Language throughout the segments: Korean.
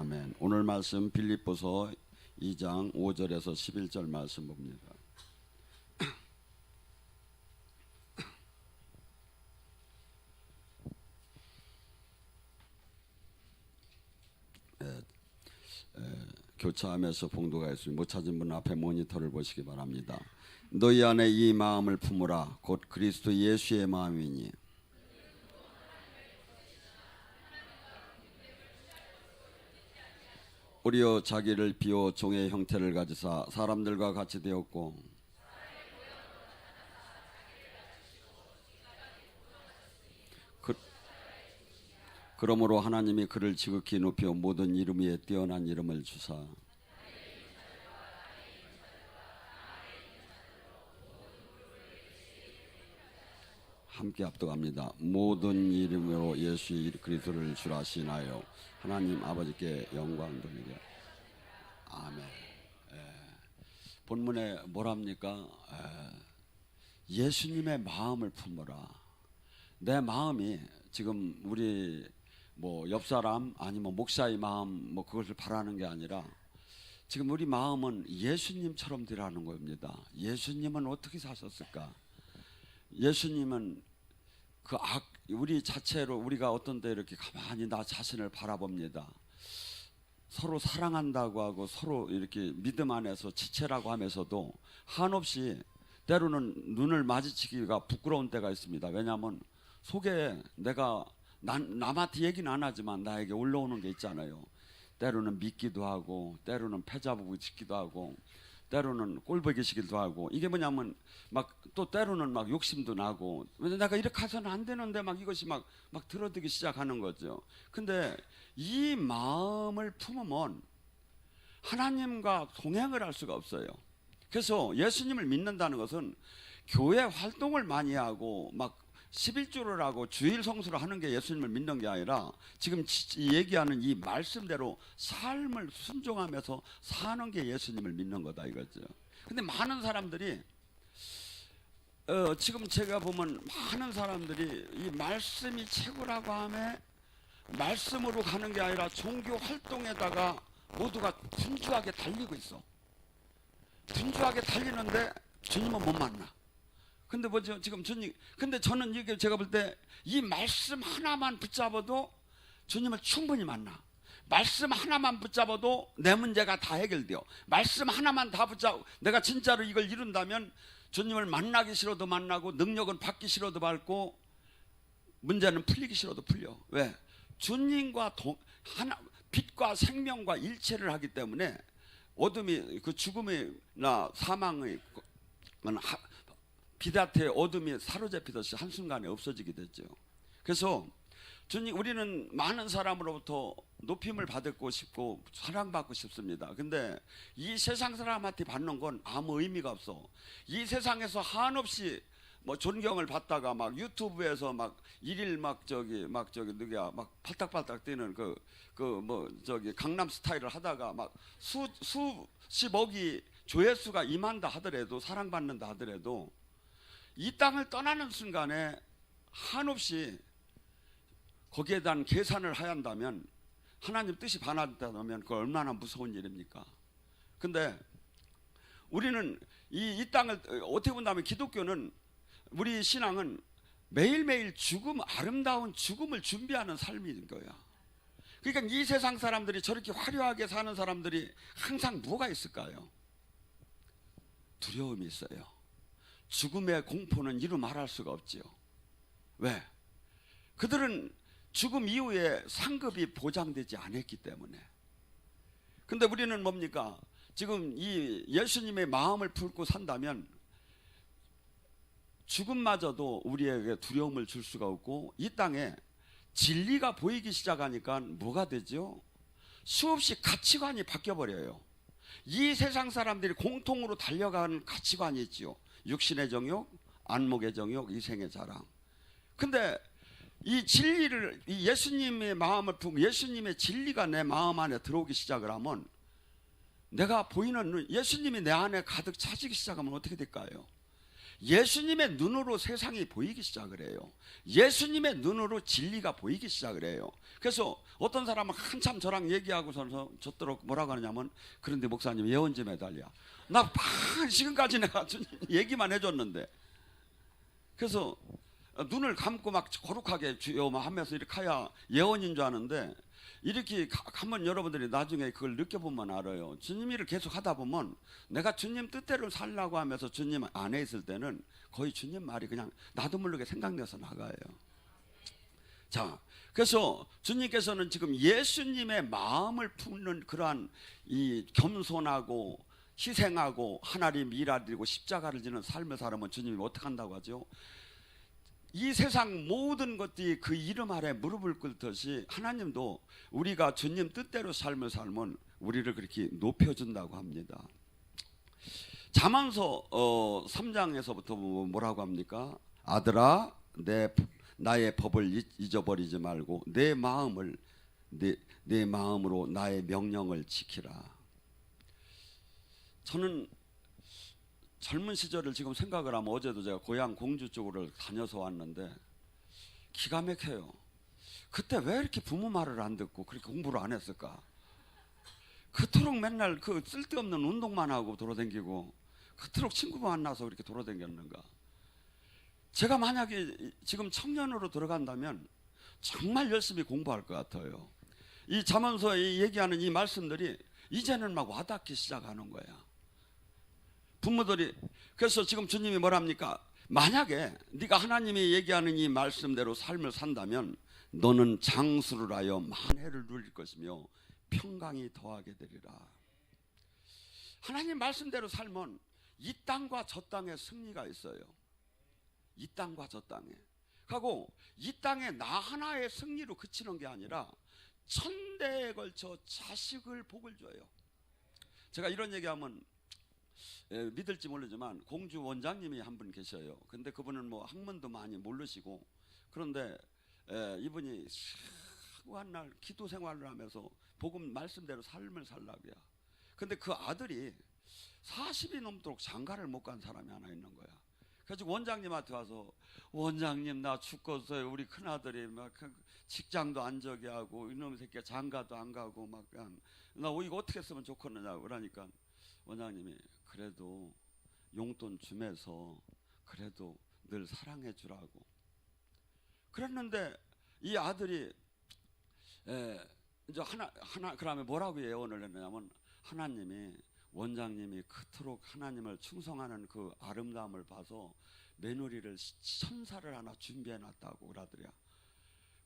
아멘. 오늘 말씀 빌립보서 2장 5절에서 11절 말씀 봅니다. 교차하면서 봉도가 있으니 못 찾은 분 앞에 모니터를 보시기 바랍니다. 너희 안에 이 마음을 품으라. 곧 그리스도 예수의 마음이니 우리여 자기를 비워 종의 형태를 가지사 사람들과 같이 되었고 그러므로 하나님이 그를 지극히 높여 모든 이름 위에 뛰어난 이름을 주사 함께 합독합니다. 모든 이름으로 예수 그리스도를 주라 하시나요. 하나님 아버지께 영광 돌리게. 아멘. 본문에 뭐랍니까? 예수님의 마음을 품어라. 내 마음이 지금 우리 뭐 옆사람 아니면 목사의 마음 뭐 그것을 바라는 게 아니라 지금 우리 마음은 예수님처럼 되라는 겁니다. 예수님은 어떻게 사셨을까? 예수님은 우리 자체로 우리가 어떤 때 이렇게 가만히 나 자신을 바라봅니다. 서로 사랑한다고 하고 서로 이렇게 믿음 안에서 지체라고 하면서도 한없이 때로는 눈을 마주치기가 부끄러운 때가 있습니다. 왜냐하면 속에 내가 남한테 얘기는 안 하지만 나에게 올라오는 게 있잖아요. 때로는 믿기도 하고 때로는 패자부고 짓기도 하고 때로는 꼴보기 시기도 하고 이게 뭐냐면 막 또 때로는 막 욕심도 나고 내가 이렇게 해서는 안 되는데 막 이것이 막 들어들기 시작하는 거죠. 근데 이 마음을 품으면 하나님과 동행을 할 수가 없어요. 그래서 예수님을 믿는다는 것은 교회 활동을 많이 하고 막 11조를 하고 주일 성수를 하는 게 예수님을 믿는 게 아니라 지금 얘기하는 이 말씀대로 삶을 순종하면서 사는 게 예수님을 믿는 거다 이거죠. 근데 많은 사람들이 지금 제가 보면 많은 사람들이 이 말씀이 최고라고 하면 말씀으로 가는 게 아니라 종교 활동에다가 모두가 분주하게 달리고 있어. 분주하게 달리는데 주님은 못 만나. 근데 뭐죠? 지금 주님, 근데 저는 이게 제가 볼 때 이 말씀 하나만 붙잡아도 주님을 충분히 만나. 말씀 하나만 붙잡아도 내 문제가 다 해결돼요. 말씀 하나만 다 붙잡고 내가 진짜로 이걸 이룬다면 주님을 만나기 싫어도 만나고 능력은 받기 싫어도 받고 문제는 풀리기 싫어도 풀려. 왜? 주님과 빛과 생명과 일체를 하기 때문에 어둠이 그 죽음이나 사망의 비닷의 어둠이 사로잡히듯이 한순간에 없어지게 됐죠. 그래서 주님, 우리는 많은 사람으로부터 높임을 받고 싶고 사랑받고 싶습니다. 근데 이 세상 사람한테 받는 건 아무 의미가 없어. 이 세상에서 한없이 뭐 존경을 받다가 막 유튜브에서 막 일일 막 저기 누구야 막 팔딱팔딱 뛰는 강남 스타일을 하다가 막 수십억이 조회수가 임한다 하더라도 사랑받는다 하더라도 이 땅을 떠나는 순간에 한없이 거기에 대한 계산을 해야 한다면 하나님 뜻이 반한다면 그거 얼마나 무서운 일입니까? 근데 우리는 이 땅을 어떻게 본다면 기독교는 우리 신앙은 매일매일 아름다운 죽음을 준비하는 삶인 거야. 그러니까 이 세상 사람들이 저렇게 화려하게 사는 사람들이 항상 뭐가 있을까요? 두려움이 있어요. 죽음의 공포는 이루 말할 수가 없지요. 왜? 그들은 죽음 이후에 상급이 보장되지 않았기 때문에. 근데 우리는 뭡니까? 지금 이 예수님의 마음을 품고 산다면 죽음마저도 우리에게 두려움을 줄 수가 없고 이 땅에 진리가 보이기 시작하니까 뭐가 되죠? 수없이 가치관이 바뀌어버려요. 이 세상 사람들이 공통으로 달려가는 가치관이 있지요. 육신의 정욕, 안목의 정욕, 이생의 자랑. 근데 이 진리를, 이 예수님의 마음을 품고 예수님의 진리가 내 마음 안에 들어오기 시작을 하면 내가 보이는 예수님이 내 안에 가득 차지기 시작하면 어떻게 될까요? 예수님의 눈으로 세상이 보이기 시작을 해요. 예수님의 눈으로 진리가 보이기 시작을 해요. 그래서 어떤 사람은 한참 저랑 얘기하고서 저더러 뭐라고 하느냐면, 그런데 목사님 예언 좀 해달라. 나 지금까지 내가 주님 얘기만 해줬는데. 그래서 눈을 감고 막 거룩하게 주여 막 하면서 이렇게 해야 예언인 줄 아는데, 이렇게 한번 여러분들이 나중에 그걸 느껴보면 알아요. 주님 일을 계속 하다 보면 내가 주님 뜻대로 살라고 하면서 주님 안에 있을 때는 거의 주님 말이 그냥 나도 모르게 생각나서 나가요. 자, 그래서 주님께서는 지금 예수님의 마음을 품는 그러한 이 겸손하고 희생하고 하나님 일하리고 십자가를 지는 삶을 살면 주님이 어떻게 한다고 하죠? 이 세상 모든 것들이 그 이름 아래 무릎을 꿇듯이 하나님도 우리가 주님 뜻대로 삶을 살면 우리를 그렇게 높여준다고 합니다. 잠언서 3장에서부터 뭐라고 합니까? 아들아, 나의 법을 잊어버리지 말고 내 마음으로 나의 명령을 지키라. 저는 젊은 시절을 지금 생각을 하면, 어제도 제가 고향 공주 쪽으로 다녀서 왔는데 기가 막혀요. 그때 왜 이렇게 부모 말을 안 듣고 그렇게 공부를 안 했을까? 그토록 맨날 그 쓸데없는 운동만 하고 돌아다니고 그토록 친구 만나서 그렇게 돌아다녔는가? 제가 만약에 지금 청년으로 들어간다면 정말 열심히 공부할 것 같아요. 이 잠언서에 얘기하는 이 말씀들이 이제는 막 와닿기 시작하는 거야. 부모들이. 그래서 지금 주님이 뭐랍니까? 만약에 네가 하나님이 얘기하는 이 말씀대로 삶을 산다면 너는 장수를 하여 만혜를 누릴 것이며 평강이 더하게 되리라. 하나님 말씀대로 살면 이 땅과 저 땅에 승리가 있어요. 이 땅과 저 땅에. 하고 이 땅에 나 하나의 승리로 그치는 게 아니라 천대에 걸쳐 자식을 복을 줘요. 제가 이런 얘기하면 믿을지 모르지만 공주 원장님이 한 분 계셔요. 근데 그분은 뭐 학문도 많이 모르시고, 그런데 이분이 한날 기도 생활을 하면서 복음 말씀대로 삶을 살라고요. 근데 그 아들이 40이 넘도록 장가를 못 간 사람이 하나 있는 거야. 그래서 원장님한테 와서, 원장님 나 죽겠어요. 우리 큰아들이 막 직장도 안 저기 하고 이놈의 새끼가 장가도 안 가고 막 그냥 나 이거 어떻게 했으면 좋겠느냐고 그러니까 원장님이 그래도 용돈 주면서 그래도 늘 사랑해 주라고 그랬는데, 이 아들이 이제 하나 그러면 뭐라고 예언을 했냐면, 하나님이 원장님이 그토록 하나님을 충성하는 그 아름다움을 봐서 며느리를 천사를 하나 준비해 놨다고 그러더래요.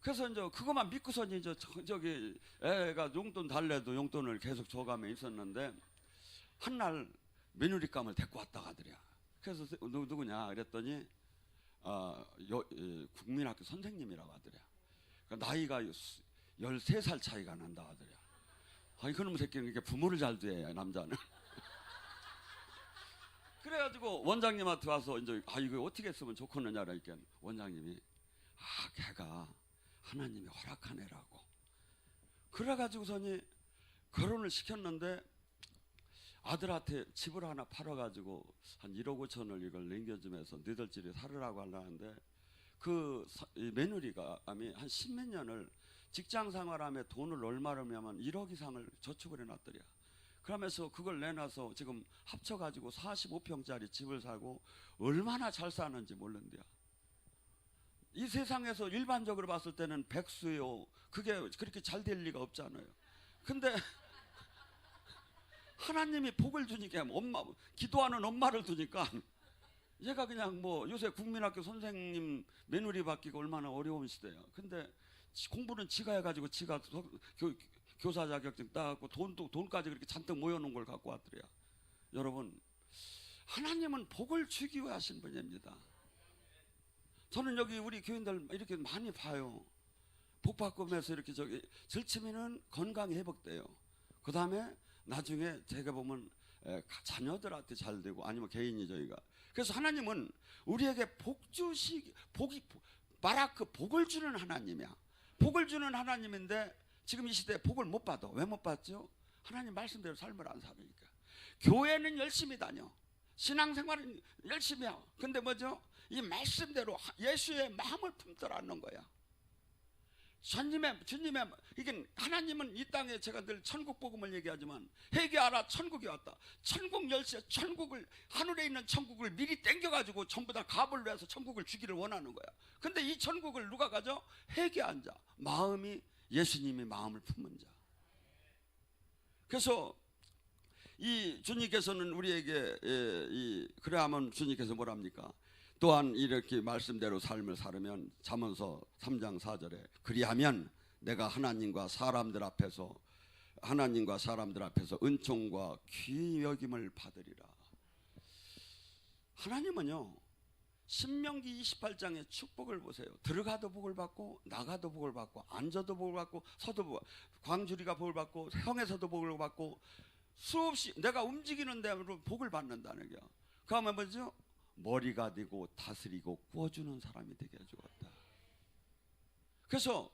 그래서 이제 그것만 믿고서는 이제 저기 애가 용돈 달래도 용돈을 계속 줘가며 있었는데, 한날 며느리감을 데리고 왔다 가더래요. 그래서 누구냐 그랬더니 국민학교 선생님이라고 하더래요. 그러니까 나이가 13살 차이가 난다 하더래요. 아니 그놈의 새끼는 이렇게 부모를 잘 둬야 남자는. 그래가지고 원장님한테 와서 이제 이거 어떻게 했으면 좋겠느냐 그러니까 원장님이 걔가 하나님이 허락한 애라고. 그래가지고서니 결혼을 시켰는데 아들한테 집을 하나 팔아가지고 한 1억 5천을 이걸 남겨주면서 너희들끼리 살으라고 하려는데, 그 며느리가 한 10몇 년을 직장 생활하며 돈을 얼마를 하면 1억 이상을 저축을 해놨더래요. 그러면서 그걸 내놔서 지금 합쳐가지고 45평짜리 집을 사고 얼마나 잘 사는지 모른대요. 이 세상에서 일반적으로 봤을 때는 백수요, 그게 그렇게 잘 될 리가 없잖아요. 근데 하나님이 복을 주니까 기도하는 엄마를 두니까 얘가 그냥 뭐 요새 국민학교 선생님 며느리 받기가 얼마나 어려운 시대야. 근데 공부는 지가 해가지고 지가 교사 자격증 따갖고 돈까지 그렇게 잔뜩 모여놓은 걸 갖고 왔더래요. 여러분, 하나님은 복을 주기 위해 하신 분입니다. 저는 여기 우리 교인들 이렇게 많이 봐요. 복 받고면서 이렇게 절치면은 건강이 회복돼요. 그 다음에 나중에 제가 보면 자녀들한테 잘 되고 아니면 개인이 저희가. 그래서 하나님은 우리에게 복을 주는 하나님이야. 복을 주는 하나님인데 지금 이 시대에 복을 못 받아. 왜 못 받죠? 하나님 말씀대로 삶을 안 살으니까. 교회는 열심히 다녀. 신앙생활은 열심히 하고, 근데 뭐죠? 이 말씀대로 예수의 마음을 품더라는 거야. 주님의 이게 하나님은 이 땅에, 제가 늘 천국 복음을 얘기하지만, 회개하라 천국이 왔다. 천국 열쇠, 천국을, 하늘에 있는 천국을 미리 땡겨가지고 전부 다 갑을 내서 천국을 주기를 원하는 거야. 근데 이 천국을 누가 가져? 회개한 자, 마음이 예수님이 마음을 품은 자. 그래서 이 주님께서는 우리에게 그래 하면 주님께서 뭐랍니까? 또한 이렇게 말씀대로 삶을 살으면 잠언서 3장 4절에 그리하면 내가 하나님과 사람들 앞에서 은총과 귀히 여김을 받으리라. 하나님은요, 신명기 28장의 축복을 보세요. 들어가도 복을 받고 나가도 복을 받고 앉아도 복을 받고 서도 복을 받고, 광주리가 복을 받고 형에서도 복을 받고 수없이 내가 움직이는 대로 복을 받는다는 거야. 그 다음에 뭐죠? 머리가 되고 다스리고 꾸어주는 사람이 되게 해주었다. 그래서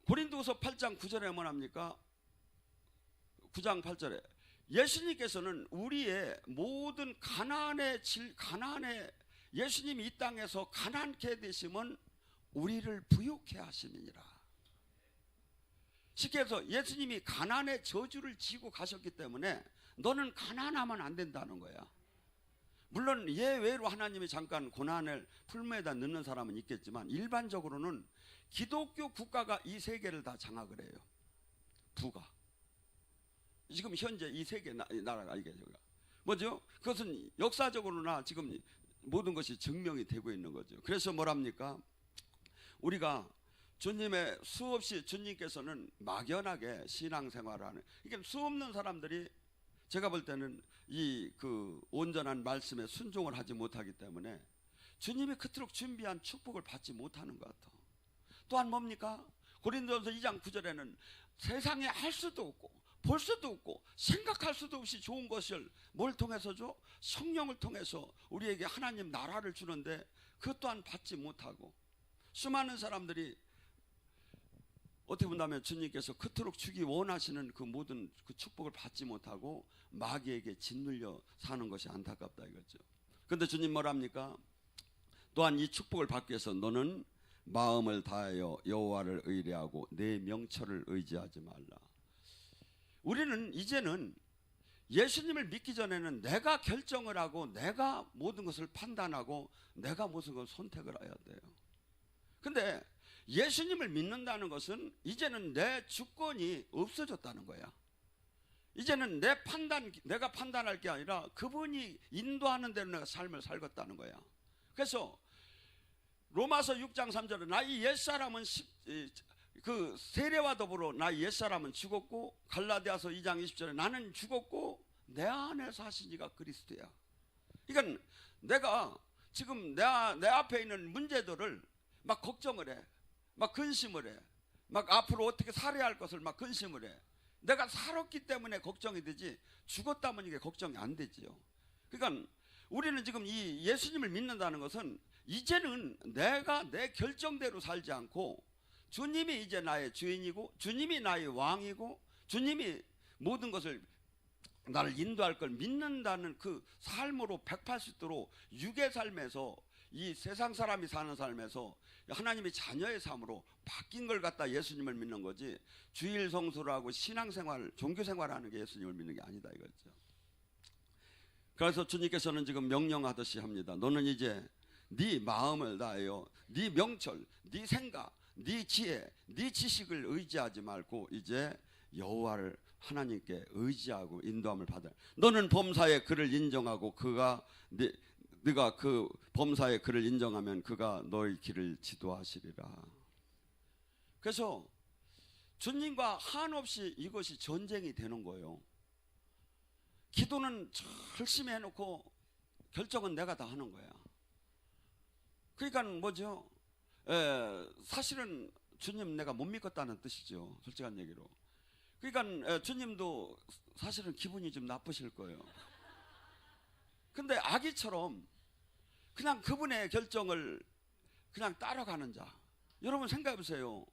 고린도후서 8장 9절에 뭐합니까? 9장 8절에 예수님께서는 우리의 모든 가난의 예수님이 이 땅에서 가난케 되심은 우리를 부유케 하심이니라. 쉽게 해서 예수님이 가난의 저주를 지고 가셨기 때문에 너는 가난하면 안 된다는 거야. 물론 예외로 하나님이 잠깐 고난을 풀무에다 넣는 사람은 있겠지만, 일반적으로는 기독교 국가가 이 세 개를 다 장악을 해요. 부가 지금 현재 이 세 개 나라가 이게 뭐죠? 그것은 역사적으로나 지금 모든 것이 증명이 되고 있는 거죠. 그래서 뭐랍니까? 우리가 주님의 수없이, 주님께서는 막연하게 신앙생활을 하는, 이게 수없는 사람들이 제가 볼 때는 이 온전한 말씀에 순종을 하지 못하기 때문에 주님이 그토록 준비한 축복을 받지 못하는 것 같아. 또한 뭡니까? 고린도전서 2장 9절에는 세상에 할 수도 없고 볼 수도 없고 생각할 수도 없이 좋은 것을 뭘 통해서 줘? 성령을 통해서 우리에게 하나님 나라를 주는데 그것 또한 받지 못하고, 수많은 사람들이 어떻게 본다면 주님께서 그토록 주기 원하시는 그 모든 그 축복을 받지 못하고 마귀에게 짓눌려 사는 것이 안타깝다 이거죠. 그런데 주님 뭐랍니까? 또한 이 축복을 받기 위해서 너는 마음을 다하여 여호와를 의뢰하고 내 명철을 의지하지 말라. 우리는 이제는 예수님을 믿기 전에는 내가 결정을 하고 내가 모든 것을 판단하고 내가 모든 것을 선택을 해야 돼요. 근데 예수님을 믿는다는 것은 이제는 내 주권이 없어졌다는 거야. 이제는 내가 판단할 게 아니라 그분이 인도하는 대로 내가 삶을 살겠다는 거야. 그래서 로마서 6장 3절에 나의 옛사람은 그 세례와 더불어 나의 옛사람은 죽었고, 갈라디아서 2장 20절에 나는 죽었고 내 안에서 하신 이가 그리스도야. 그러니까 내가 지금 내 앞에 있는 문제들을 막 걱정을 해, 막 근심을 해, 막 앞으로 어떻게 살아야 할 것을 막 근심을 해. 내가 살았기 때문에 걱정이 되지, 죽었다면 이게 걱정이 안 되지요. 그러니까 우리는 지금 이 예수님을 믿는다는 것은 이제는 내가 내 결정대로 살지 않고 주님이 이제 나의 주인이고 주님이 나의 왕이고 주님이 모든 것을 나를 인도할 걸 믿는다는 그 삶으로 180도로 육의 삶에서, 이 세상 사람이 사는 삶에서 하나님의 자녀의 삶으로 바뀐 걸 갖다 예수님을 믿는 거지, 주일 성수를 하고 신앙생활, 종교생활하는 게 예수님을 믿는 게 아니다 이거죠. 그래서 주님께서는 지금 명령하듯이 합니다. 너는 이제 네 마음을 다하여 네 명철, 네 생각, 네 지혜, 네 지식을 의지하지 말고 이제 여호와를, 하나님께 의지하고 인도함을 받아. 너는 범사의 그를 인정하고 네가 그 범사의 그를 인정하면 그가 너의 길을 지도하시리라. 그래서 주님과 한없이 이것이 전쟁이 되는 거예요. 기도는 열심히 해놓고 결정은 내가 다 하는 거야. 그러니까 뭐죠? 사실은 주님 내가 못 믿겠다는 뜻이죠. 솔직한 얘기로. 그러니까 주님도 사실은 기분이 좀 나쁘실 거예요. 근데 아기처럼 그냥 그분의 결정을 그냥 따라가는 자. 여러분 생각해 보세요.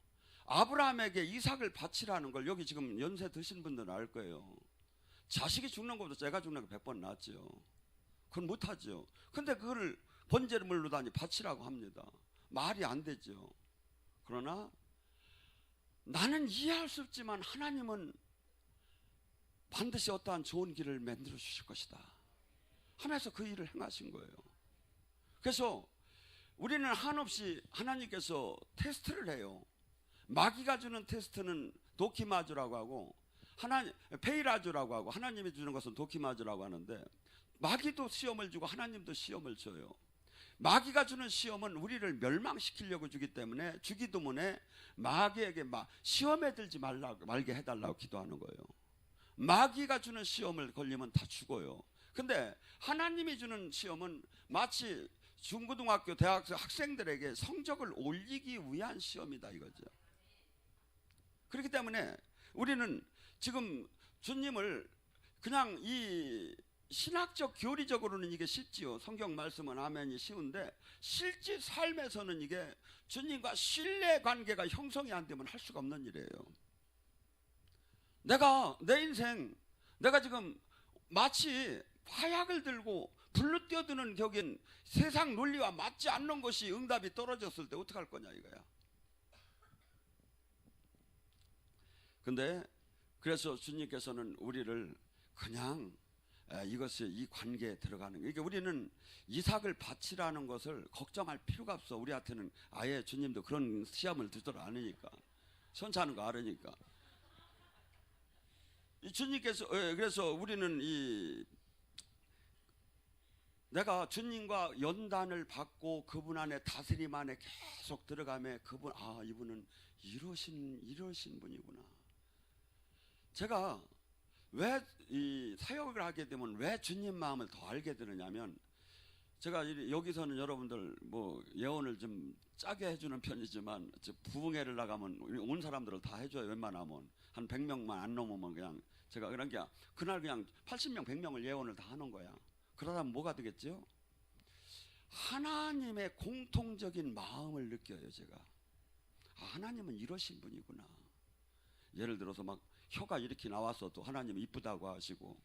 아브라함에게 이삭을 바치라는 걸 여기 지금 연세 드신 분들은 알 거예요. 자식이 죽는 것보다 제가 죽는 게 100번 낫죠. 그건 못하죠. 근데 그걸 번제물로 다니 바치라고 합니다. 말이 안 되죠. 그러나 나는 이해할 수 없지만 하나님은 반드시 어떠한 좋은 길을 만들어 주실 것이다 하면서 그 일을 행하신 거예요. 그래서 우리는 한없이 하나님께서 테스트를 해요. 마귀가 주는 테스트는 도키마주라고 하고 페이라주라고 하고, 하나님이 주는 것은 도키마주라고 하는데, 마귀도 시험을 주고 하나님도 시험을 줘요. 마귀가 주는 시험은 우리를 멸망시키려고 주기 때문에 주기도문에 마귀에게 시험에 들지 말게 해달라고 기도하는 거예요. 마귀가 주는 시험을 걸리면 다 죽어요. 근데 하나님이 주는 시험은 마치 중고등학교 대학생 학생들에게 성적을 올리기 위한 시험이다 이거죠. 그렇기 때문에 우리는 지금 주님을 그냥 이 신학적 교리적으로는 이게 쉽지요. 성경 말씀은 아멘이 쉬운데 실제 삶에서는 이게 주님과 신뢰 관계가 형성이 안 되면 할 수가 없는 일이에요. 내가 내 인생 내가 지금 마치 화약을 들고 불로 뛰어드는 격인 세상 논리와 맞지 않는 것이 응답이 떨어졌을 때 어떡할 거냐 이거야. 근데 그래서 주님께서는 우리를 그냥 이것이 이 관계에 들어가는 거예요. 그러니까 우리는 이삭을 바치라는 것을 걱정할 필요가 없어. 우리한테는 아예 주님도 그런 시험을 두들 않으니까, 선차는 거 알으니까. 이 주님께서 그래서 우리는 내가 주님과 연단을 받고 그분 안에 다스림 안에 계속 들어가며 그분 이분은 이러신 분이구나. 제가 왜 이 사역을 하게 되면 왜 주님 마음을 더 알게 되느냐면, 제가 여기서는 여러분들 뭐 예언을 좀 짜게 해주는 편이지만 부흥회를 나가면 온 사람들을 다 해줘요. 웬만하면 한 100명만 안 넘으면 그냥 제가 그런 게 그날 그냥 80명 100명을 예언을 다 하는 거야. 그러다면 뭐가 되겠죠? 하나님의 공통적인 마음을 느껴요. 제가 하나님은 이러신 분이구나. 예를 들어서 막 혀가 이렇게 나왔어도 하나님은 이쁘다고 하시고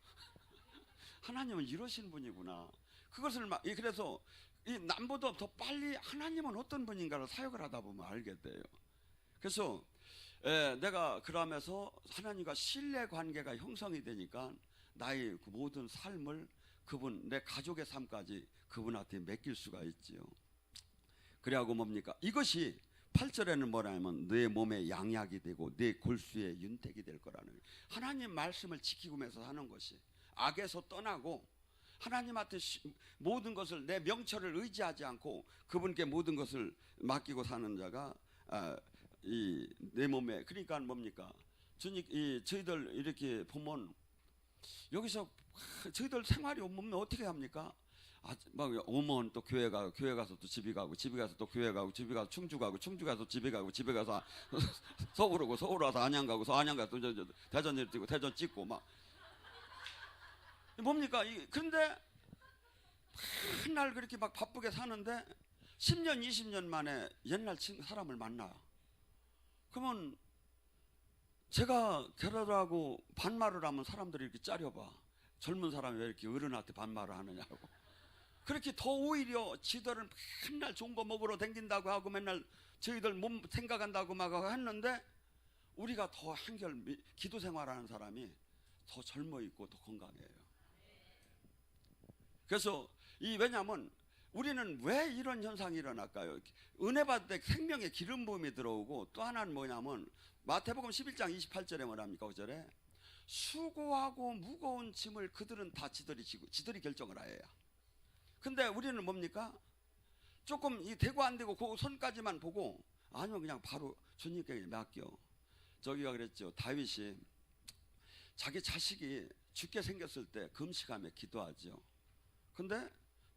하나님은 이러신 분이구나. 그것을 그래서 이 남보다 더 빨리 하나님은 어떤 분인가를 사역을 하다 보면 알게 돼요. 그래서 내가 그러면서 하나님과 신뢰 관계가 형성이 되니까 나의 그 모든 삶을 그분, 내 가족의 삶까지 그분한테 맡길 수가 있지요. 그래하고 뭡니까? 이것이 8절에는 뭐냐면 내 몸에 양약이 되고 내 골수에 윤택이 될 거라는 거예요. 하나님 말씀을 지키면서 사는 것이, 악에서 떠나고 하나님한테 모든 것을, 내 명철을 의지하지 않고 그분께 모든 것을 맡기고 사는 자가 이 내 몸에, 그러니까 뭡니까? 저희들 이렇게 보면 여기서 저희들 생활이 오면 어떻게 합니까? 막 오면 또 교회 가서 또 집에 가고, 집에 가서 또 교회 가고, 집에 가서 충주 가고, 충주 가서 집에 가고, 집에 가서 서울 오고, 서울 와서 안양 가고, 안양 가서 또 대전 일 뛰고, 대전 찍고 막 뭡니까? 그런데 맨날 그렇게 막 바쁘게 사는데 10년 20년 만에 옛날 사람을 만나요. 그러면 제가 결혼하고 반말을 하면 사람들이 이렇게 짜려봐. 젊은 사람이 왜 이렇게 어른한테 반말을 하느냐고. 그렇게 더 오히려 지들은 맨날 좋은 거 먹으러 댕긴다고 하고 맨날 저희들 몸 생각한다고 막 했는데, 우리가 더 한결 기도 생활하는 사람이 더 젊어 있고 더 건강해요. 그래서 왜냐하면 우리는 왜 이런 현상이 일어날까요? 은혜 받을 때 생명의 기름 부음이 들어오고, 또 하나는 뭐냐면 마태복음 11장 28절에 뭐랍니까? 5절에 수고하고 무거운 짐을 그들은 다 지들이 지고 지들이 결정을 하여야. 근데 우리는 뭡니까? 조금 되고 안 되고 그 선까지만 보고, 아니면 그냥 바로 주님께 맡겨. 저기가 그랬죠. 다윗이 자기 자식이 죽게 생겼을 때 금식하며 기도하죠. 근데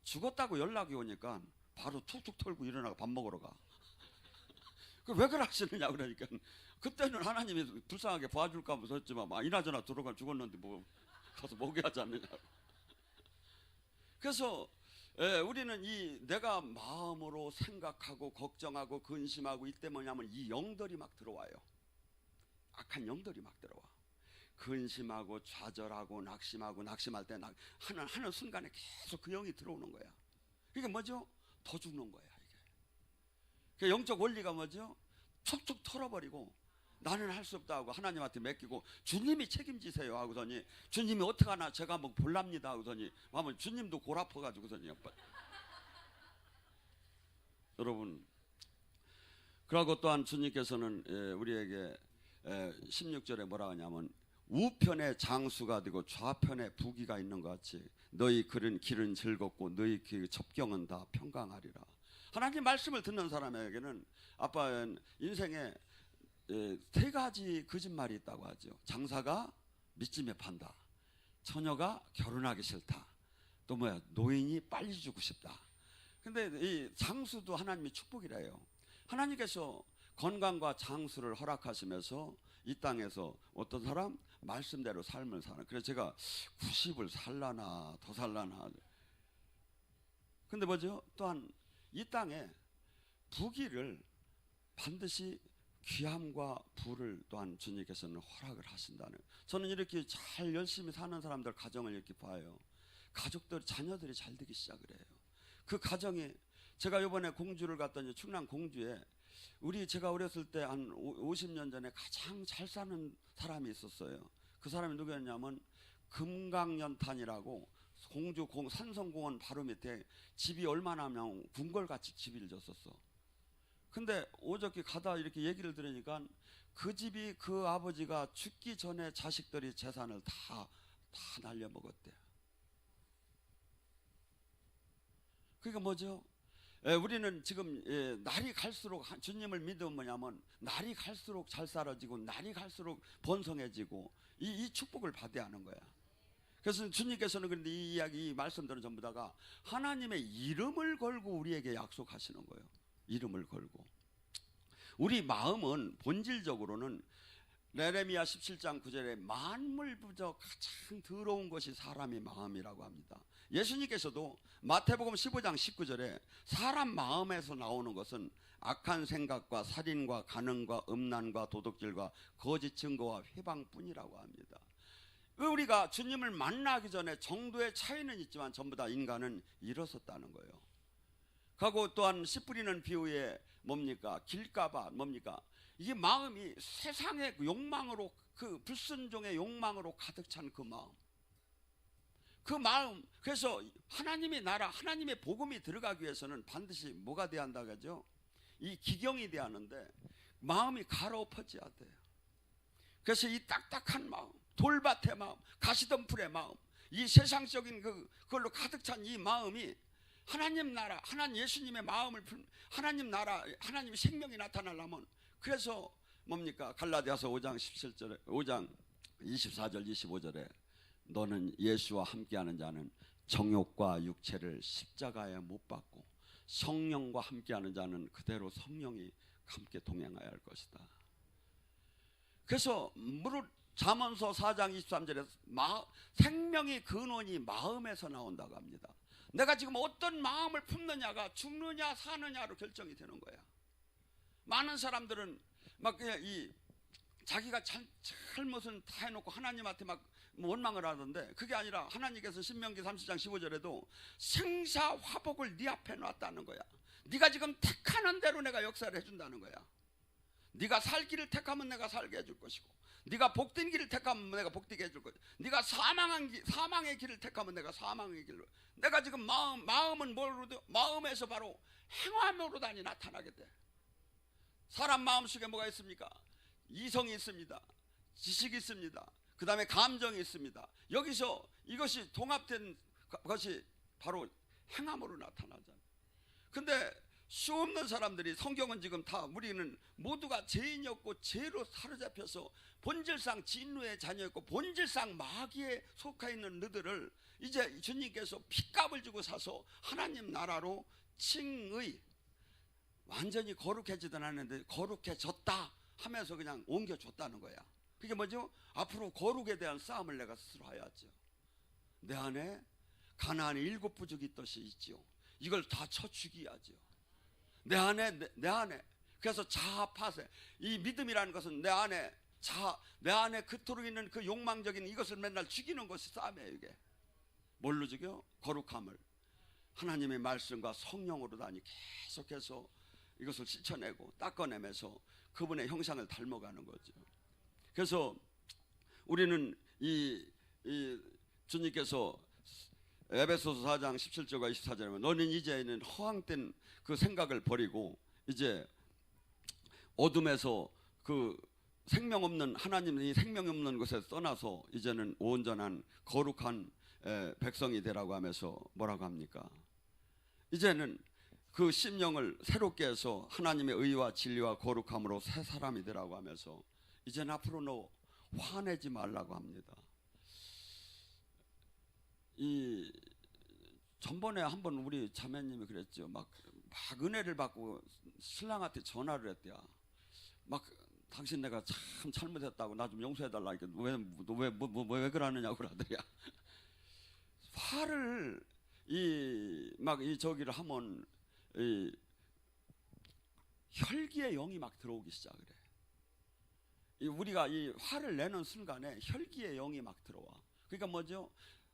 죽었다고 연락이 오니까 바로 툭툭 털고 일어나고 밥 먹으러 가. 왜 그러시느냐 그러니까, 그때는 하나님이 불쌍하게 봐줄까 무섭지만 이나저나 들어가 죽었는데 뭐 가서 먹여야지 않느냐. 그래서 우리는 내가 마음으로 생각하고 걱정하고 근심하고 이때 뭐냐면 이 영들이 막 들어와요. 악한 영들이 막 들어와. 근심하고 좌절하고 낙심할 때 하는 순간에 계속 그 영이 들어오는 거야. 이게 뭐죠? 더 죽는 거야. 이게 영적 원리가 뭐죠? 툭툭 털어버리고 나는 할 수 없다 하고 하나님한테 맡기고 주님이 책임지세요 하고서니 주님이 어떡하나 제가 뭐 볼랍니다 하고서니 하면 주님도 골 아파가지고서니 여러분, 그리고 또한 주님께서는 우리에게 16절에 뭐라 하냐면 우편에 장수가 되고 좌편에 부귀가 있는 것 같이 너희 길은 즐겁고 너희 접경은 다 평강하리라. 하나님 말씀을 듣는 사람에게는 아빠 인생에 세 가지 거짓말이 있다고 하죠. 장사가 밑짐에 판다, 처녀가 결혼하기 싫다, 또 뭐야 노인이 빨리 죽고 싶다. 근데 이 장수도 하나님의 축복이래요. 하나님께서 건강과 장수를 허락하시면서 이 땅에서 어떤 사람 말씀대로 삶을 사는. 그래서 제가 90을 살라나 더 살라나. 근데 뭐죠? 또한 이 땅에 부귀를 반드시 귀함과 부를 또한 주님께서는 허락을 하신다는. 저는 이렇게 잘 열심히 사는 사람들 가정을 이렇게 봐요. 가족들 자녀들이 잘 되기 시작을 해요. 그 가정이 제가 이번에 공주를 갔더니 충남 공주에 제가 어렸을 때 한 50년 전에 가장 잘 사는 사람이 있었어요. 그 사람이 누구였냐면 금강연탄이라고 공주 산성공원 바로 밑에 집이 얼마나 하면 궁궐같이 집을 졌었어. 근데 어저께 가다 이렇게 얘기를 들으니까 그 집이 그 아버지가 죽기 전에 자식들이 재산을 다 날려먹었대. 그러니까 뭐죠? 우리는 지금 날이 갈수록 주님을 믿으면 뭐냐면 날이 갈수록 잘 살아지고 날이 갈수록 번성해지고 이 축복을 받아야 하는 거야. 그래서 주님께서는 그런데 이 이야기, 이 말씀들은 전부 다가 하나님의 이름을 걸고 우리에게 약속하시는 거예요. 이름을 걸고. 우리 마음은 본질적으로는 레레미야 17장 9절에 만물부적 가장 더러운 것이 사람의 마음이라고 합니다. 예수님께서도 마태복음 15장 19절에 사람 마음에서 나오는 것은 악한 생각과 살인과 간음과 음란과 도둑질과 거짓 증거와 회방뿐이라고 합니다. 우리가 주님을 만나기 전에 정도의 차이는 있지만 전부 다 인간은 일어섰다는 거예요. 하고 또한 씨 뿌리는 비유에 뭡니까? 길가봐 뭡니까? 이게 마음이 세상의 욕망으로, 그 불순종의 욕망으로 가득 찬 그 마음. 그 마음. 그래서 하나님의 나라, 하나님의 복음이 들어가기 위해서는 반드시 뭐가 돼야 한다고 하죠? 이 기경이 돼야 하는데 마음이 갈아엎어져야 돼요. 그래서 이 딱딱한 마음, 돌밭의 마음, 가시덤불의 마음, 이 세상적인 그걸로 가득 찬 이 마음이 하나님 나라, 하나님 예수님의 마음을, 하나님 나라, 하나님의 생명이 나타나려면, 그래서 뭡니까? 갈라디아서 5장 17절에, 5장 24절 25절에 너는 예수와 함께하는 자는 정욕과 육체를 십자가에 못 박고 성령과 함께하는 자는 그대로 성령이 함께 동행해야 할 것이다. 그래서 무릇 잠언서 4장 23절에 생명의 근원이 마음에서 나온다고 합니다. 내가 지금 어떤 마음을 품느냐가 죽느냐 사느냐로 결정이 되는 거야. 많은 사람들은 막 그냥 자기가 잘못은 다 해놓고 하나님한테 막 원망을 하던데, 그게 아니라 하나님께서 신명기 30장 15절에도 생사화복을 네 앞에 놨다는 거야. 네가 지금 택하는 대로 내가 역사를 해준다는 거야. 네가 살 길을 택하면 내가 살게 해줄 것이고, 네가 복된 길을 택하면 내가 복되게 해줄 것이고, 네가 사망의 길을 택하면 내가 사망의 길로. 내가 지금 마음은 뭐로? 마음에서 바로 행함으로 단이 나타나게 돼. 사람 마음속에 뭐가 있습니까? 이성이 있습니다. 지식이 있습니다. 그 다음에 감정이 있습니다. 여기서 이것이 통합된 것이 바로 행함으로 나타나잖아요. 근데 수없는 사람들이, 성경은 지금 다 우리는 모두가 죄인이었고 죄로 사로잡혀서 본질상 진노의 자녀였고 본질상 마귀에 속해 있는 너희들을 이제 주님께서 핏값을 주고 사서 하나님 나라로 칭의, 완전히 거룩해지든 않는데 거룩해졌다 하면서 그냥 옮겨줬다는 거야. 그게 뭐죠? 앞으로 거룩에 대한 싸움을 내가 스스로 해야죠. 내 안에 가나안의 7 부족이 뜻이 있죠. 이걸 다 쳐 죽여야죠. 내 안에. 그래서 자아파세, 이 믿음이라는 것은 내 안에 내 안에 그토록 있는 그 욕망적인 이것을 맨날 죽이는 것이 싸움이에요. 이게 뭘로 죽여? 거룩함을 하나님의 말씀과 성령으로 다니 계속해서 이것을 씻어내고 닦아내면서 그분의 형상을 닮아가는 거죠. 그래서 우리는 이 주님께서 에베소서 4장 17절과 24절에 너는 이제는 허황된 그 생각을 버리고 이제 어둠에서 그 생명 없는 하나님이 생명이 없는 곳에서 떠나서 이제는 온전한 거룩한 백성이 되라고 하면서 뭐라고 합니까? 이제는 그 심령을 새롭게 해서 하나님의 의와 진리와 거룩함으로 새 사람이 되라고 하면서 이제는 앞으로 너 화내지 말라고 합니다. 이 전번에 한번 우리 자매님이 그랬죠. 막 은혜를 받고 신랑한테 전화를 했대요. 막 당신 내가 참 잘못했다고 나 좀 용서해달라. 왜 그러느냐고 그러더래요. 화를 저기를 하면 혈기의 영이 막 들어오기 시작을 해. 우리가 이 화를 내는 순간에 혈기의 영이 막 들어와. 그러니까 뭐죠?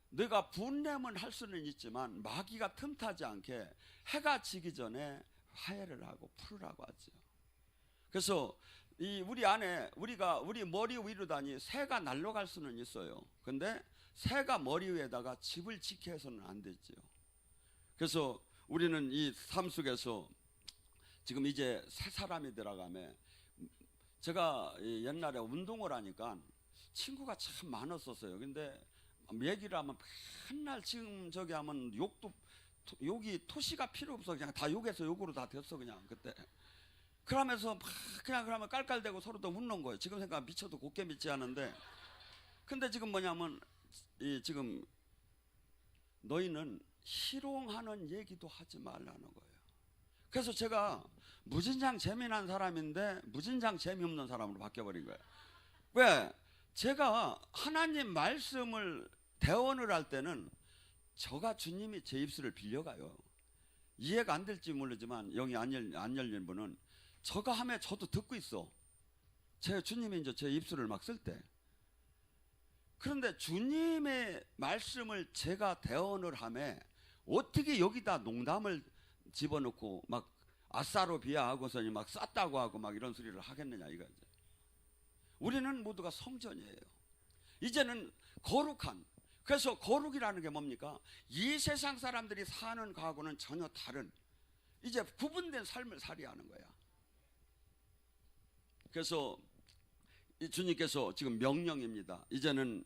내가 분냄은 할 수는 있지만 마귀가 틈타지 않게 해가 지기 전에 화해를 하고 풀으라고 하죠. 그래서 우리 안에 우리 머리 위로다니 새가 날아갈 수는 있어요. 근데 새가 머리 위에다가 집을 짓게 해서는 안 되죠. 그래서 우리는 이 삶 속에서 지금 이제 새 사람이 들어가며 제가 옛날에 운동을 하니까 친구가 참 많았었어요. 근데 얘기를 하면 맨날 지금 저기 하면 욕이 토시가 필요 없어. 그냥 다 욕해서 욕으로 다 됐어. 그냥 그때 그러면서 막 그냥 그러면 깔깔대고 서로 또 웃는 거예요. 지금 생각하면 미쳐도 곱게 믿지 않은데, 근데 지금 뭐냐면 지금 너희는 희롱하는 얘기도 하지 말라는 거예요. 그래서 제가 무진장 재미난 사람인데 무진장 재미없는 사람으로 바뀌어버린 거예요. 왜? 제가 하나님 말씀을 대언을 할 때는 저가 주님이 제 입술을 빌려가요. 이해가 안 될지 모르지만 영이 안 열린 분은 저가 하면 저도 듣고 있어. 제 주님이 이제 제 입술을 막 쓸 때. 그런데 주님의 말씀을 제가 대언을 하며 어떻게 여기다 농담을 집어넣고 막 아싸로 비하하고서니 막 쌌다고 하고 막 이런 소리를 하겠느냐 이거죠. 우리는 모두가 성전이에요. 이제는 거룩한, 그래서 거룩이라는 게 뭡니까? 이 세상 사람들이 사는 거하고는 전혀 다른 이제 구분된 삶을 살아야 하는 거야. 그래서 이 주님께서 지금 명령입니다. 이제는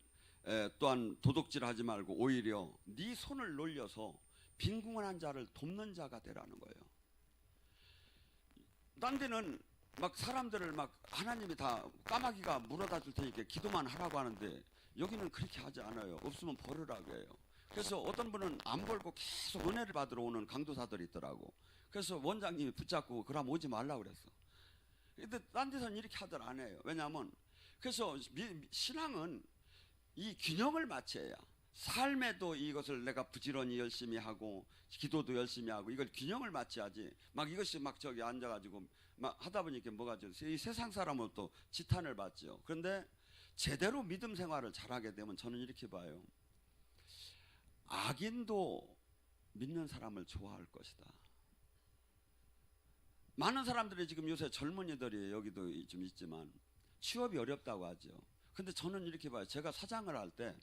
또한 도둑질하지 말고 오히려 네 손을 놀려서 빈궁한 자를 돕는 자가 되라는 거예요. 딴 데는 막 사람들을 막 하나님이 다 까마귀가 물어다 줄 테니까 기도만 하라고 하는데 여기는 그렇게 하지 않아요. 없으면 벌으라고 해요. 그래서 어떤 분은 안 벌고 계속 은혜를 받으러 오는 강도사들이 있더라고. 그래서 원장님이 붙잡고 그럼 오지 말라고 그랬어. 근데 딴 데서는 이렇게 하들 안 해요. 왜냐하면 그래서 신앙은 이 균형을 맞춰야 삶에도 이것을 내가 부지런히 열심히 하고 기도도 열심히 하고 이걸 균형을 맞춰야지 막 이것이 막 저기 앉아가지고 막 하다 보니까 뭐가 이 세상 사람은 또 지탄을 받죠. 그런데 제대로 믿음 생활을 잘하게 되면 저는 이렇게 봐요. 악인도 믿는 사람을 좋아할 것이다. 많은 사람들이 지금 요새 젊은이들이 여기도 좀 있지만 취업이 어렵다고 하죠. 근데 저는 이렇게 봐요. 제가 사장을 할 때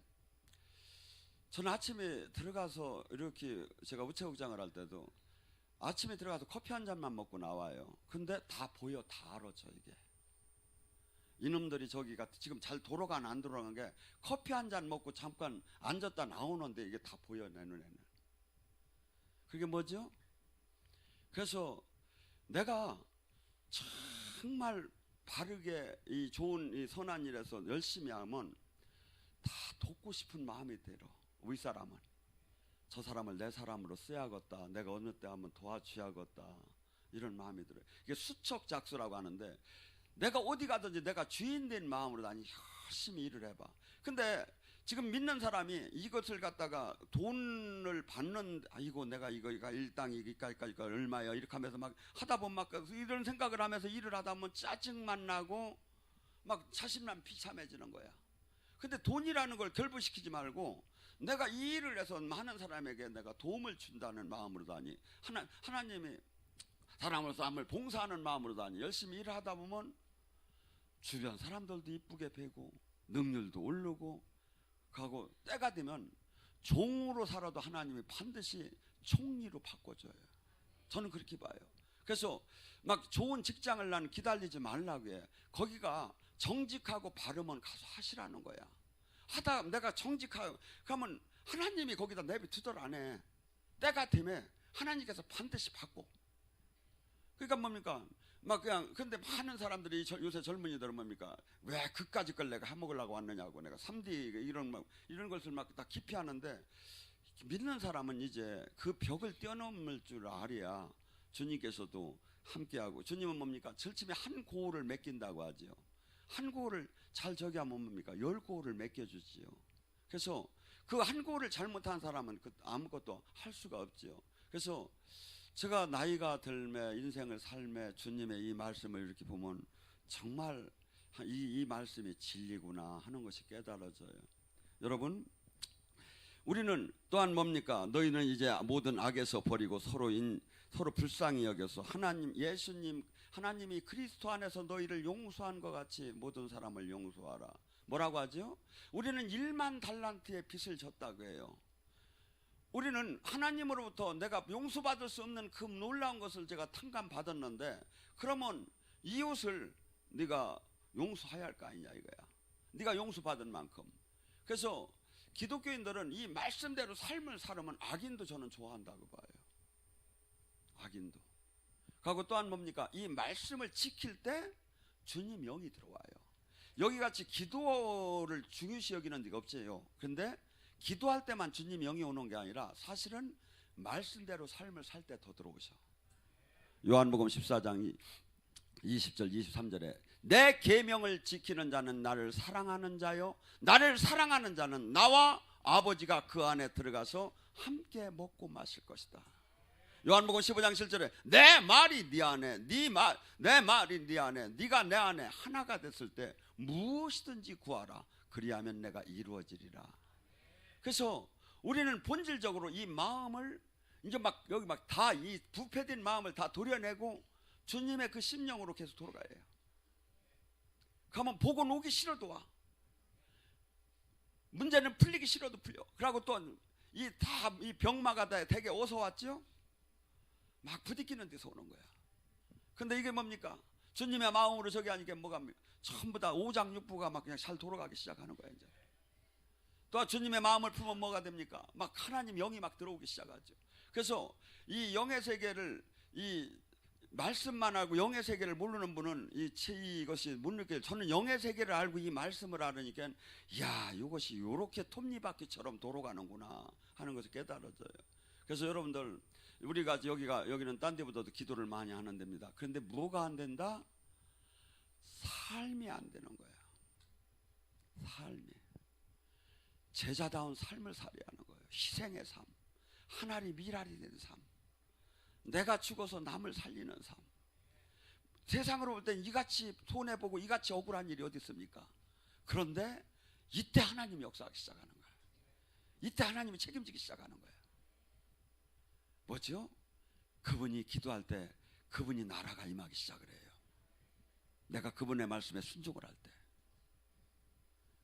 저는 아침에 들어가서 이렇게 제가 우체국장을 할 때도 아침에 들어가서 커피 한 잔만 먹고 나와요. 근데 다 보여. 다 알아. 이게 이놈들이 저기가 지금 잘 돌아가는 안 돌아가는 게 커피 한 잔 먹고 잠깐 앉았다 나오는데 이게 다 보여. 내 눈에는. 그게 뭐죠? 그래서 내가 정말 바르게 이 좋은 이 선한 일에서 열심히 하면 다 돕고 싶은 마음이 들어. 윗사람은 저 사람을 내 사람으로 써야겠다. 내가 어느 때 한번 도와줘야겠다. 이런 마음이 들어요. 이게 수척작수라고 하는데 내가 어디 가든지 내가 주인된 마음으로 나니 열심히 일을 해봐. 근데 지금 믿는 사람이 이것을 갖다가 돈을 받는 아이고 내가 이거가 일당 이기까지 얼마야 이렇게 하면서 막 하다 보면 막 이런 생각을 하면서 일을 하다 보면 짜증만 나고 막 자신만 비참해지는 거야. 근데 돈이라는 걸 결부시키지 말고 내가 이 일을 해서 많은 사람에게 내가 도움을 준다는 마음으로다니, 하나님이 사람을 삶을 봉사하는 마음으로다니 열심히 일을 하다 보면 주변 사람들도 이쁘게 뵈고 능률도 오르고 가고, 때가 되면 종으로 살아도 하나님이 반드시 총리로 바꿔줘요. 저는 그렇게 봐요. 그래서 막 좋은 직장을 나는 기다리지 말라고 해. 거기가 정직하고 바르면 가서 하시라는 거야. 하다 내가 정직하고 그러면 하나님이 거기다 내비두덜 안 해. 때가 되면 하나님께서 반드시 바꿔. 그러니까 뭡니까? 막 그냥, 근데 많은 사람들이 요새 젊은이들은 뭡니까? 왜 그까짓 걸 내가 해먹으려고 왔느냐고, 내가 3D 이런 것을 막 다 깊이 하는데, 믿는 사람은 이제 그 벽을 뛰어넘을 줄 알아야 주님께서도 함께하고, 주님은 뭡니까? 절침에 한 고울을 맡긴다고 하지요. 한 고울을 잘 저기 하면 뭡니까? 10고울을 맡겨주지요. 그래서 그 한 고울을 잘못한 사람은 아무것도 할 수가 없지요. 그래서 제가 나이가 들매 인생을 삶에 주님의 이 말씀을 이렇게 보면 정말 이 말씀이 진리구나 하는 것이 깨달아져요. 여러분, 우리는 또한 뭡니까? 너희는 이제 모든 악에서 버리고 서로 불쌍히 여겨서 하나님이 그리스도 안에서 너희를 용서한 것 같이 모든 사람을 용서하라. 뭐라고 하죠? 우리는 1만 달란트의 빚을 졌다고 해요. 우리는 하나님으로부터 내가 용서받을 수 없는 그 놀라운 것을 제가 탕감받았는데, 그러면 이웃을 네가 용서해야 할 거 아니냐 이거야. 네가 용서받은 만큼. 그래서 기독교인들은 이 말씀대로 삶을 살으면 악인도 저는 좋아한다고 봐요. 악인도. 그리고 또한 뭡니까? 이 말씀을 지킬 때 주님 영이 들어와요. 여기같이 기도를 중요시 여기는 데가 없어요. 근데 기도할 때만 주님 영이 오는 게 아니라 사실은 말씀대로 삶을 살 때 더 들어오셔. 요한복음 14장 20절 23절에 내 계명을 지키는 자는 나를 사랑하는 자요, 나를 사랑하는 자는 나와 아버지가 그 안에 들어가서 함께 먹고 마실 것이다. 요한복음 15장 7절에 내 말이 네 안에, 내 말이 네 안에, 네가 내 안에 하나가 됐을 때 무엇이든지 구하라, 그리하면 내가 이루어지리라. 그래서 우리는 본질적으로 이 마음을 이제 막 여기 막 다 이 부패된 마음을 다 도려내고 주님의 그 심령으로 계속 돌아가야 해요. 그러면 보고 오기 싫어도 와. 문제는 풀리기 싫어도 풀려. 그리고 또 이 병마가 다 되게 어서 왔죠? 막 부딪히는 데서 오는 거야. 근데 이게 뭡니까? 주님의 마음으로 저기 하니까 뭐가 전부 다 오장육부가 막 그냥 잘 돌아가기 시작하는 거야. 이제 또 주님의 마음을 풀면 뭐가 됩니까? 막 하나님 영이 막 들어오기 시작하죠. 그래서 이 영의 세계를, 이 말씀만 알고 영의 세계를 모르는 분은 이것이 못 느껴요. 저는 영의 세계를 알고 이 말씀을 알으니까 야, 이것이 이렇게 톱니바퀴처럼 돌아가는구나 하는 것을 깨달아져요. 그래서 여러분들, 우리가 여기는 딴 데보다도 기도를 많이 하는 데입니다. 그런데 뭐가 안 된다? 삶이 안 되는 거야. 삶이. 제자다운 삶을 살아야 하는 거예요. 희생의 삶, 하나리 미랄이 된 삶, 내가 죽어서 남을 살리는 삶. 세상으로 볼 땐 이같이 손해보고 이같이 억울한 일이 어디 있습니까? 그런데 이때 하나님이 역사하기 시작하는 거예요. 이때 하나님이 책임지기 시작하는 거예요. 뭐죠? 그분이 기도할 때 그분이 나라가 임하기 시작을 해요. 내가 그분의 말씀에 순종을 할 때.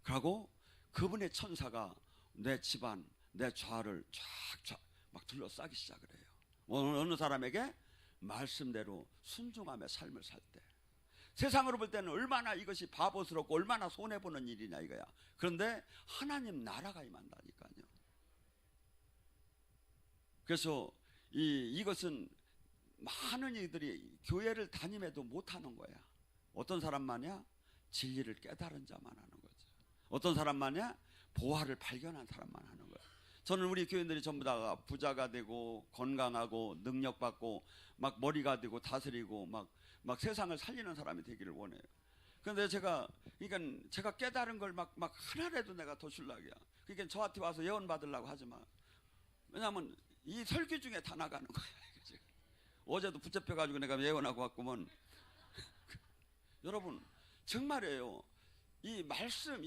그리고 그분의 천사가 내 집안, 내 좌를 쫙 막 둘러싸기 시작을 해요. 어느 사람에게 말씀대로 순종하며 삶을 살 때. 세상으로 볼 때는 얼마나 이것이 바보스럽고 얼마나 손해보는 일이냐 이거야. 그런데 하나님 나라가 임한다니까요. 그래서 이것은 많은 이들이 교회를 다님해도 못하는 거야. 어떤 사람만이야? 진리를 깨달은 자만 하는 거죠. 어떤 사람만이야? 보화를 발견한 사람만 하는 거야. 저는 우리 교인들이 전부 다 부자가 되고 건강하고 능력받고 막 머리가 되고 다스리고 막 세상을 살리는 사람이 되기를 원해요. 그런데 제가 깨달은 걸 막 하나라도 내가 더 줄라고요. 그러니까 저한테 와서 예언 받으려고 하지 마. 왜냐하면 이 설교 중에 다 나가는 거야. 어제도 붙잡혀가지고 내가 예언하고 왔구먼. 여러분 정말이에요. 이 말씀,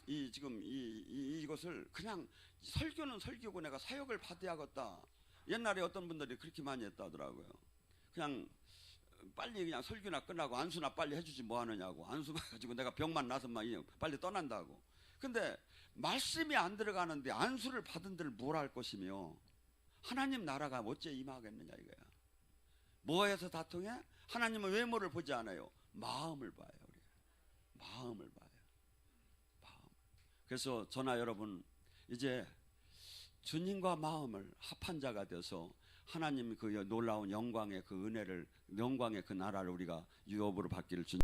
이것을 그냥 설교는 설교고 내가 사역을 받아야겠다. 옛날에 어떤 분들이 그렇게 많이 했다더라고요. 그냥 빨리 그냥 설교나 끝나고 안수나 빨리 해주지 뭐 하느냐고. 안수 가지고 내가 병만 나서만 빨리 떠난다고. 근데 말씀이 안 들어가는데 안수를 받은 데를 뭘 할 것이며 하나님 나라가 어째 임하겠느냐 이거야. 뭐에서 다 통해? 하나님은 외모를 보지 않아요. 마음을 봐요. 우리 마음을 봐요. 마음. 그래서 저나 여러분 이제 주님과 마음을 합한 자가 돼서 하나님 그 놀라운 영광의 그 은혜를, 영광의 그 나라를 우리가 유업으로 받기를 주님